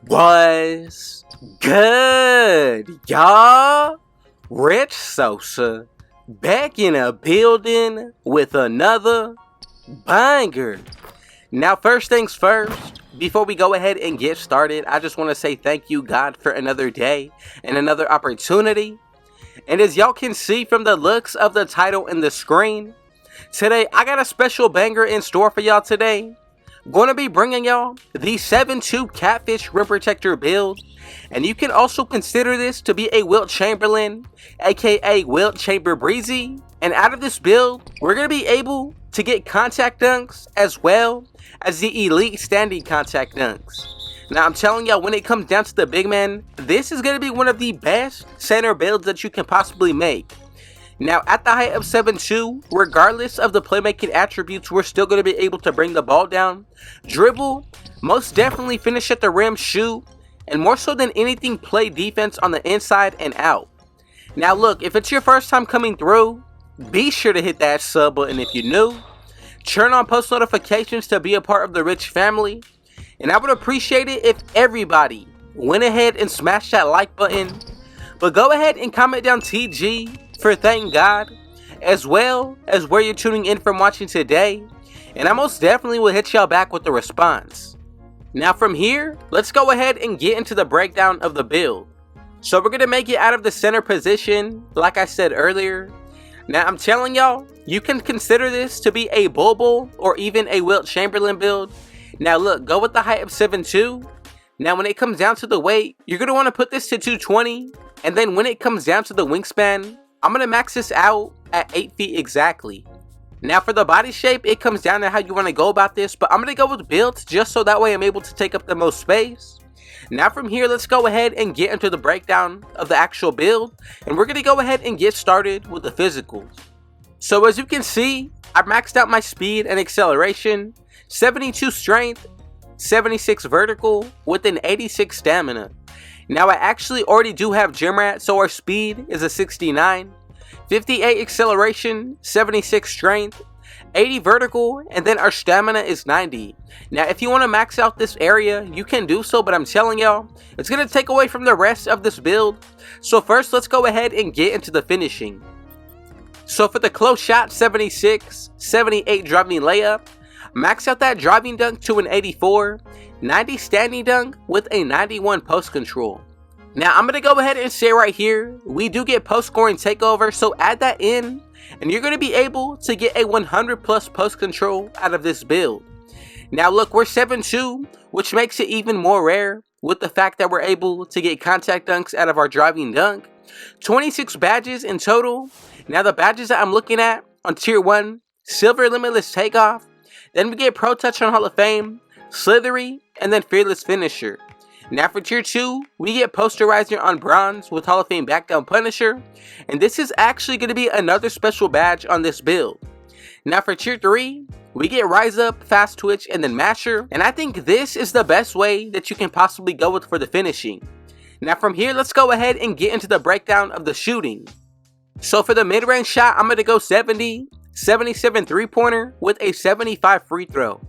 Was good, y'all? Rich Sosa back in a building with another banger. Now, first things first, before we go ahead and get started, I just want to say thank you, God, for another day and another opportunity. And as y'all can see from the looks of the title and the screen, today I got a special banger in store for y'all today. Going to be bringing y'all the 7-2 Catfish Rim Protector build, and you can also consider this to be a WILT Chamberlain, aka WILT Chamber Breezy. And out of this build, we're going to be able to get contact dunks as well as the elite standing contact dunks. Now I'm telling y'all, when it comes down to the big man, this is going to be one of the best center builds that you can possibly make. Now, at the height of 7'2", regardless of the playmaking attributes, we're still going to be able to bring the ball down, dribble, most definitely finish at the rim, shoot, and more so than anything, play defense on the inside and out. Now, look, if it's your first time coming through, be sure to hit that sub button if you're new. Turn on post notifications to be a part of the Rich family. And I would appreciate it if everybody went ahead and smashed that like button. But go ahead and comment down TG for thank God, as well as where you're tuning in from watching today, and I most definitely will hit y'all back with the response. Now from here, let's go ahead and get into the breakdown of the build. So we're going to make it out of the center position, like I said earlier. Now I'm telling y'all, you can consider this to be a Bulbul or even a WILT Chamberlain build. Now look, go with the height of 7'2". Now when it comes down to the weight, you're going to want to put this to 220, and then when it comes down to the wingspan, I'm going to max this out at 8 feet exactly. Now for the body shape, it comes down to how you want to go about this, but I'm going to go with built just so that way I'm able to take up the most space. Now from here, let's go ahead and get into the breakdown of the actual build, and we're going to go ahead and get started with the physicals. So as you can see, I maxed out my speed and acceleration, 72 strength, 76 vertical, with an 86 stamina. Now I actually already do have gym rat, so our speed is a 69, 58 acceleration, 76 strength, 80 vertical, and then our stamina is 90. Now if you want to max out this area, you can do so, but I'm telling y'all, it's going to take away from the rest of this build. So first, let's go ahead and get into the finishing. So for the close shot, 76, 78 driving layup, max out that driving dunk to an 84, 90 standing dunk with a 91 post control. Now I'm going to go ahead and say right here, we do get post scoring takeover, so add that in and you're going to be able to get a 100 plus post control out of this build. Now look, we're 7'2", which makes it even more rare with the fact that we're able to get contact dunks out of our driving dunk. 26 badges in total. Now the badges that I'm looking at on tier 1, silver limitless takeoff, then we get pro touch on Hall of Fame, slithery, and then fearless finisher. Now for tier 2, we get posterizer on bronze with Hall of Fame back down punisher, and this is actually going to be another special badge on this build. Now for tier 3, we get rise up, fast twitch, and then masher, and I think this is the best way that you can possibly go with for the finishing. Now from here, let's go ahead and get into the breakdown of the shooting. So for the mid-range shot, I'm going to go 70, 77 three-pointer with a 75 free throw.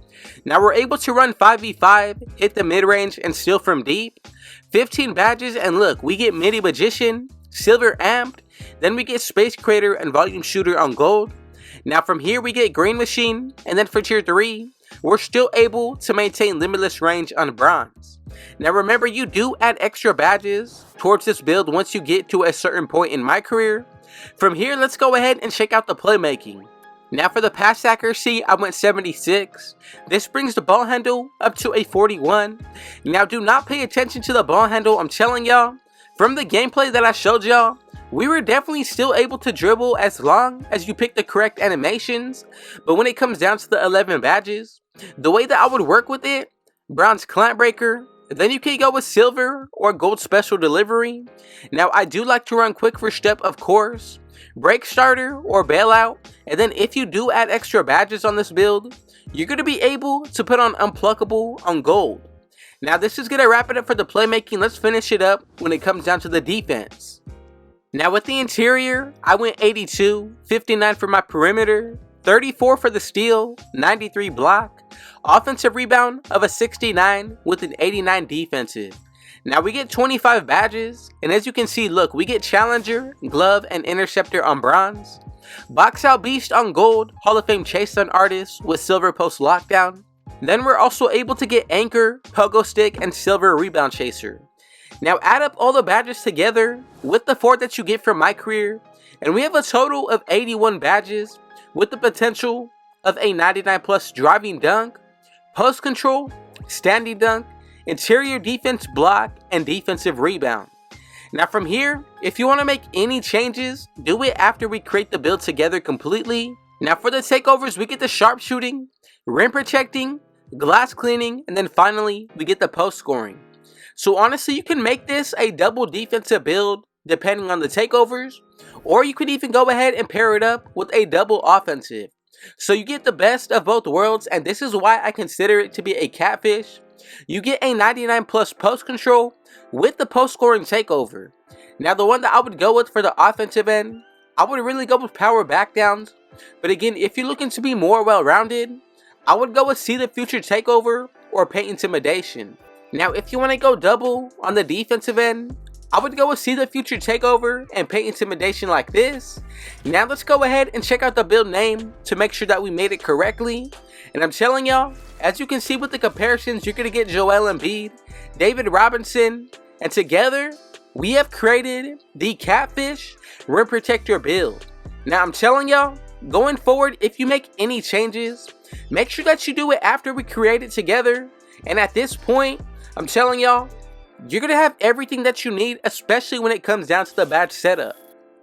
Now we're able to run 5v5, hit the mid-range, and steal from deep. 15 badges, and look, we get midi magician, silver amped, then we get space creator and volume shooter on gold. Now from here we get green machine, and then for tier 3, we're still able to maintain limitless range on bronze. Now remember, you do add extra badges towards this build once you get to a certain point in my career. From here, let's go ahead and check out the playmaking. Now for the pass accuracy, I went 76. This brings the ball handle up to a 41. Now do not pay attention to the ball handle, I'm telling y'all. From the gameplay that I showed y'all, we were definitely still able to dribble as long as you pick the correct animations. But when it comes down to the 11 badges, the way that I would work with it, bronze clamp breaker, then you can go with silver or gold special delivery. Now I do like to run quick for step, of course, break starter or bailout, and then if you do add extra badges on this build, you're going to be able to put on unpluckable on gold. Now this is going to wrap it up for the playmaking. Let's finish it up when it comes down to the defense. Now with the interior, I went 82, 59 for my perimeter, 34 for the steal, 93 block, offensive rebound of a 69 with an 89 defensive. Now we get 25 badges, and as you can see, look, we get Challenger, Glove, and Interceptor on bronze, Box Out Beast on gold, Hall of Fame Chase Down Artist with silver post lockdown. Then we're also able to get Anchor, Pogo Stick, and Silver Rebound Chaser. Now add up all the badges together with the 4 that you get from My Career, and we have a total of 81 badges with the potential of a 99 plus driving dunk, post control, standing dunk, interior defense block, and defensive rebound. Now from here, if you want to make any changes, do it after we create the build together completely. Now for the takeovers, we get the sharpshooting, rim protecting, glass cleaning, and then finally we get the post scoring. So honestly, you can make this a double defensive build depending on the takeovers, or you could even go ahead and pair it up with a double offensive. So you get the best of both worlds, and this is why I consider it to be a catfish. You get a 99 plus post control with the post scoring takeover. Now the one that I would go with for the offensive end, I would really go with power backdowns. But again, if you're looking to be more well-rounded, I would go with See the Future takeover or Paint Intimidation. Now if you want to go double on the defensive end, I would go with See the Future takeover and Paint Intimidation like this. Now let's go ahead and check out the build name to make sure that we made it correctly. And I'm telling y'all, as you can see with the comparisons, you're going to get Joel Embiid, David Robinson, and together we have created the Catfish Rim Protector build. Now I'm telling y'all, going forward, if you make any changes, make sure that you do it after we create it together. And at this point, I'm telling y'all, you're going to have everything that you need, especially when it comes down to the badge setup.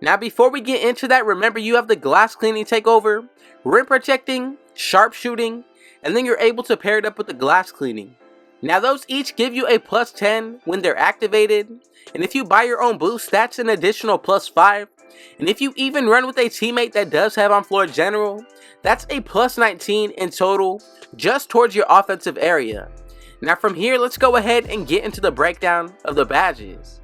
Now before we get into that, remember you have the glass cleaning takeover, rim protecting, sharpshooting, and then you're able to pair it up with the glass cleaning. Now those each give you a plus 10 when they're activated, and if you buy your own boost, that's an additional plus 5. And if you even run with a teammate that does have on floor general, that's a plus 19 in total just towards your offensive area. Now from here, let's go ahead and get into the breakdown of the badges.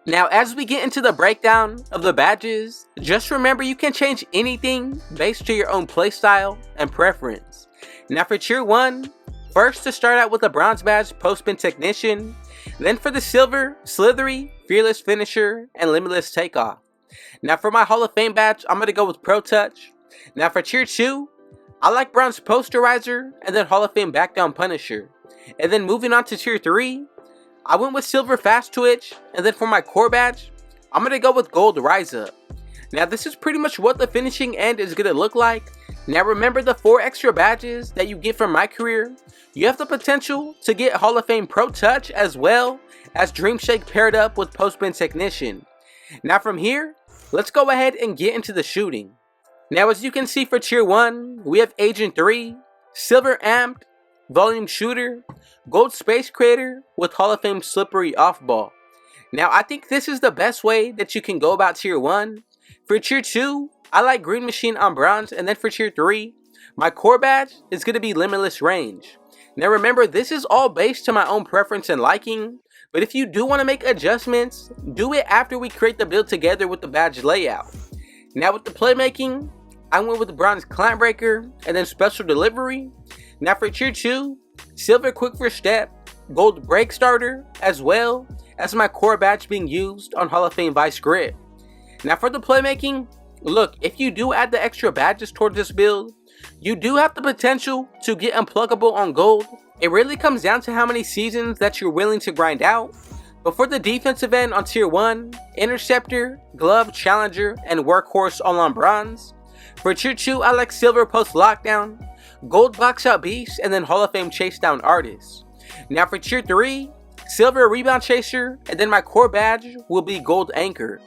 Now as we get into the breakdown of the badges, just remember you can change anything based to your own playstyle and preference. Now for tier 1, first to start out with the bronze badge, Post Spin Technician. Then for the silver, Slithery, Fearless Finisher, and Limitless Takeoff. Now for my Hall of Fame badge, I'm going to go with Pro Touch. Now for tier 2, I like Bronze Posterizer, and then Hall of Fame Back Down Punisher. And then moving on to tier 3, I went with Silver Fast Twitch, and then for my core badge, I'm going to go with Gold Rise Up. Now this is pretty much what the finishing end is going to look like. Now remember the 4 extra badges that you get from My Career, you have the potential to get Hall of Fame Pro Touch as well as Dream Shake paired up with Post Spin Technician. Now from here, let's go ahead and get into the shooting. Now as you can see for tier 1, we have Agent 3, Silver Amped, Volume Shooter, Gold Space Creator with Hall of Fame Slippery Off Ball. Now I think this is the best way that you can go about tier 1. For tier 2, I like Green Machine on bronze, and then for tier 3, my core badge is going to be Limitless Range. Now remember, this is all based to my own preference and liking, but if you do want to make adjustments, do it after we create the build together with the badge layout. Now with the playmaking, I went with the Bronze Clamp Breaker and then Special Delivery. Now for tier 2, Silver Quick First Step, Gold Break Starter, as well as my core badge being used on Hall of Fame Vice Grip. Now for the playmaking, look, if you do add the extra badges towards this build, you do have the potential to get Unpluggable on gold. It really comes down to how many seasons that you're willing to grind out. But for the defensive end on tier 1, Interceptor, Glove, Challenger, and Workhorse all on bronze. For tier 2, I like Silver Post Lockdown, Gold Box Out Beast, and then Hall of Fame Chase Down Artist. Now for tier 3, Silver Rebound Chaser, and then my core badge will be Gold Anchor.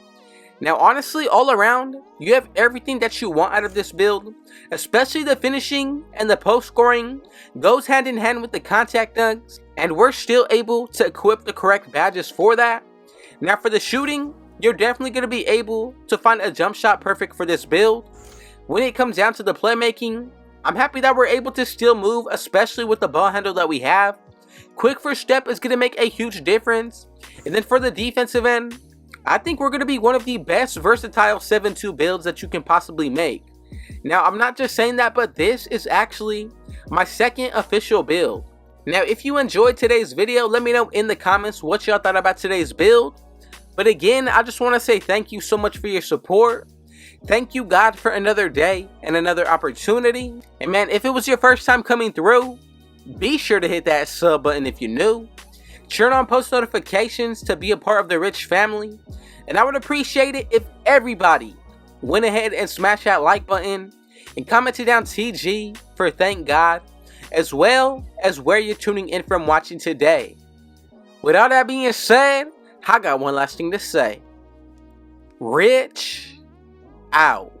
Now honestly, all around, you have everything that you want out of this build, especially the finishing and the post scoring goes hand in hand with the contact dunks, and we're still able to equip the correct badges for that. Now for the shooting, you're definitely going to be able to find a jump shot perfect for this build. When it comes down to the playmaking, I'm happy that we're able to still move, especially with the ball handle that we have. Quick First Step is going to make a huge difference. And then for the defensive end, I think we're going to be one of the best versatile 7-2 builds that you can possibly make. Now, I'm not just saying that, but this is actually my second official build. Now, if you enjoyed today's video, let me know in the comments what y'all thought about today's build. But again, I just want to say thank you so much for your support. Thank you, God, for another day and another opportunity. And man, if it was your first time coming through, be sure to hit that sub button if you're new. Turn on post notifications to be a part of the Rich family. And I would appreciate it if everybody went ahead and smash that like button and commented down TG for thank God, as well as where you're tuning in from watching today. With all that being said, I got one last thing to say. Rich out.